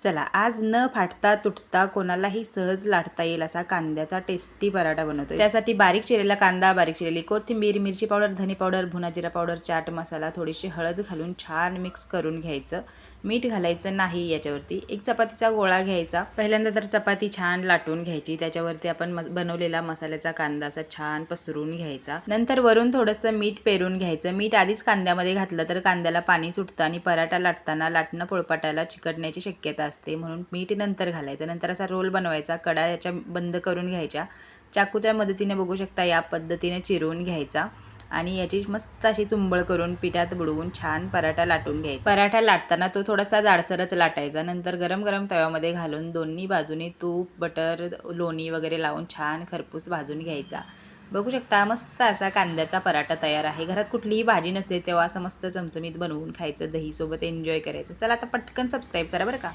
चला आज न फाटता तुटता कोणालाही सहज लाटता येईल असा कांद्याचा टेस्टी पराठा बनवतोय। त्यासाठी बारीक चिरलेला कांदा, बारीक चिरलेली कोथिंबीर, मिरची पावडर, धने पावडर, भुना जिरा पावडर, चाट मसाला, थोडीशी हळद घालून छान मिक्स करून घ्यायचं। मीठ घालायचं नाही याच्यावरती। एक चपातीचा गोळा घ्यायचा। पहिल्यांदा तर चपाती छान लाटून घ्यायची। त्याच्यावरती आपण बनवलेला मसाल्याचा कांदा असा छान पसरून घ्यायचा। नंतर वरून थोडंसं मीठ पेरून घ्यायचं। मीठ आधीच कांद्यामध्ये घातलं तर कांद्याला पाणी सुटतं आणि पराठा लाटताना लाटणं पोळपाटाला चिकटण्याची शक्यता असते, म्हणून मीठ नंतर घालायचं। नंतर असा रोल बनवायचा। कडा याच्या बंद करून घ्यायच्या। चाकूच्या मदतीने बघू शकता या पद्धतीने चिरून घ्यायचा आणि याची मस्त अशी चुंबळ करून पिठात बुडवून छान पराठा लाटून घ्यायचा। पराठा लाटताना तो थोडासा जाडसरच लाटायचा। नंतर गरम गरम तव्यामध्ये घालून दोन्ही बाजूनी तूप, बटर, लोणी वगैरे लावून छान खरपूस भाजून घ्यायचा। बघू शकता मस्त असा कांद्याचा पराठा तयार आहे। घरात कुठलीही भाजी नसते तेव्हा असं मस्त चमचमीत बनवून खायचं, दहीसोबत एन्जॉय करायचं। चला आता पटकन सबस्क्राईब करा बरं का।